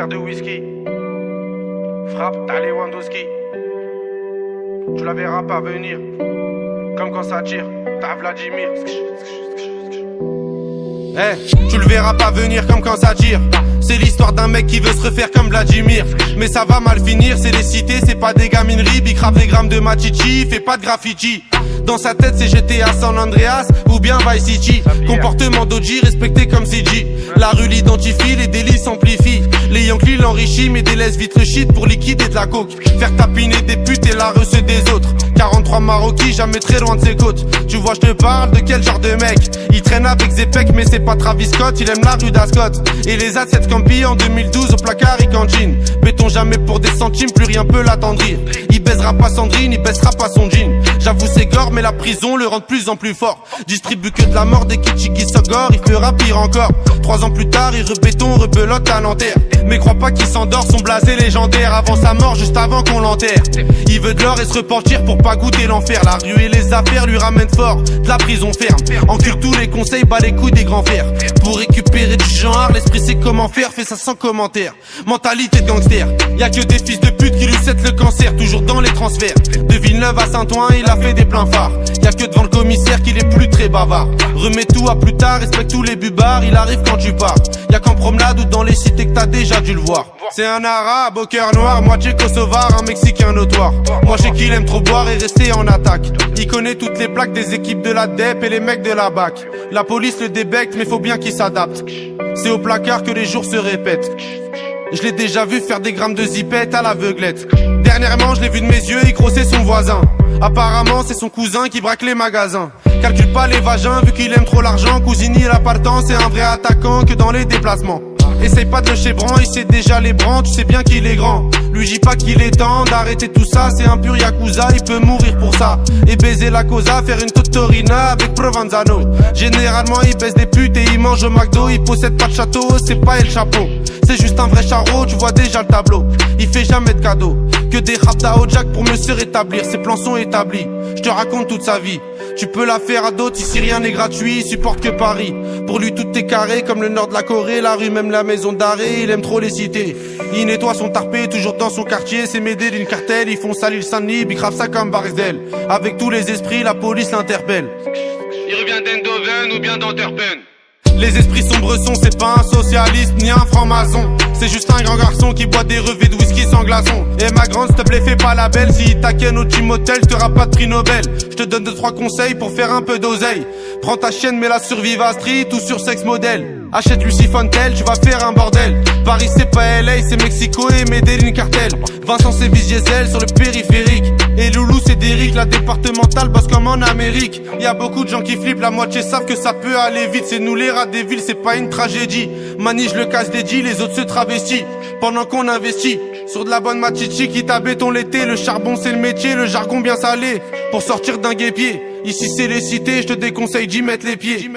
verre de whisky. Frappe, t'as Lewandowski. Tu la verras pas venir. Comme quand ça tire, t'as Vladimir. Tu le verras pas venir comme quand ça tire. C'est l'histoire d'un mec qui veut se refaire comme Vladimir. Mais ça va mal finir, c'est des cités, c'est pas des gamineries. Big grave des grammes de machichi, il fait pas de graffiti. Dans sa tête c'est GTA San Andreas ou bien Vice City. Comportement d'OG respecté comme CG. La rue l'identifie, les délits s'amplifient. Les Yankees l'enrichissent mais délaissent vite le shit pour liquider de la coke. Faire tapiner des putes et la recée des autres. 43 Maroquis, jamais très loin de ses côtes. Tu vois je te parle de quel genre de mec. Il traîne avec Zepek mais c'est pas Travis Scott. Il aime la rue d'Ascot. Et les assiettes Campi en 2012 au placard il cantine. Béton jamais pour des centimes, plus rien peut l'attendrir. Il baisera pas Sandrine, il baissera pas son jean. J'avoue c'est gore mais la prison le rend de plus en plus fort. Distribue que de la mort dès qu'Ichiki Sogor, il fera pire encore. 3 ans plus tard il rebéton, rebelote à Nanterre. Mais crois pas qu'il s'endort, son blasé légendaire. Avant sa mort, juste avant qu'on l'enterre. Il veut de l'or et se repentir pour pas goûter l'enfer. La rue et les affaires lui ramènent fort, de la prison ferme. Encule tous les conseils, bat les couilles des grands fers. Pour récupérer du genre, l'esprit sait comment faire, fait ça sans commentaire. Mentalité de gangster, y'a que des fils de pute qui lui cèdent le cancer. Toujours dans les transferts, de Villeneuve à Saint-Ouen, il a fait des pleins phares. Y'a que devant le commissaire qu'il est plus très bavard. Remets tout à plus tard, respecte tous les bubards, il arrive quand tu pars. Y'a qu'en promenade ou dans les cités que t'as déjà dû le voir. C'est un arabe au cœur noir, moitié kosovar, un mexicain notoire. Moi je sais qu'il aime trop boire et rester en attaque. Il connaît toutes les plaques des équipes de la DEP et les mecs de la BAC. La police le débecte mais faut bien qu'il s'adapte. C'est au placard que les jours se répètent. Je l'ai déjà vu faire des grammes de zipette à l'aveuglette. Dernièrement je l'ai vu de mes yeux, il crossait son voisin. Apparemment c'est son cousin qui braque les magasins. Calcule pas les vagins vu qu'il aime trop l'argent. Cousini il a pas le temps, c'est un vrai attaquant que dans les déplacements. Essaye pas de le chébran, il sait déjà les brans, tu sais bien qu'il est grand. Lui dis pas qu'il est temps d'arrêter tout ça, c'est un pur yakuza, il peut mourir pour ça. Et baiser la cosa, faire une totorina avec Provenzano. Généralement il baisse des putes et il mange au McDo. Il possède pas de château, c'est pas El Chapeau. C'est juste un vrai charreau, tu vois déjà le tableau. Il fait jamais de cadeaux, que des raptas au jack pour mieux se rétablir. Ses plans sont établis, je te raconte toute sa vie. Tu peux la faire à d'autres, ici rien n'est gratuit, il supporte que Paris. Pour lui tout est carré, comme le nord de la Corée, la rue même la maison d'arrêt, il aime trop les cités. Il nettoie son tarpé, toujours dans son quartier, c'est m'aider d'une cartel, ils font salir le Saint-Denis, bicrave ça comme Barisdel. Avec tous les esprits, la police l'interpelle. Il revient d'Eindhoven ou bien d'Antwerpen. Les esprits sombres sont, c'est pas un socialiste ni un franc-maçon. C'est juste un grand garçon qui boit des revêts de whisky sans glaçon. Et ma grande, s'il te plaît, fais pas la belle. Si il t'aquenne au Timotel, je te pas de prix Nobel. Je te donne 2-3 conseils pour faire un peu d'oseille. Prends ta chienne, mets-la sur Viva Street ou sur Sex Model. Achète Lucy Fontel, tu vas faire un bordel. Paris c'est pas LA, c'est Mexico et Medellin cartel. Vincent c'est Diesel sur le périphérique. Et Loulou c'est Derrick, la départementale bosse comme en Amérique. Y'a beaucoup de gens qui flippent, la moitié savent que ça peut aller vite. C'est nous les rats des villes, c'est pas une tragédie. Mani je le casse dédié, les autres se travestissent. Pendant qu'on investit sur de la bonne machichi qui t'a béton l'été. Le charbon c'est le métier, le jargon bien salé. Pour sortir d'un guépier, ici c'est les cités, je te déconseille d'y mettre les pieds.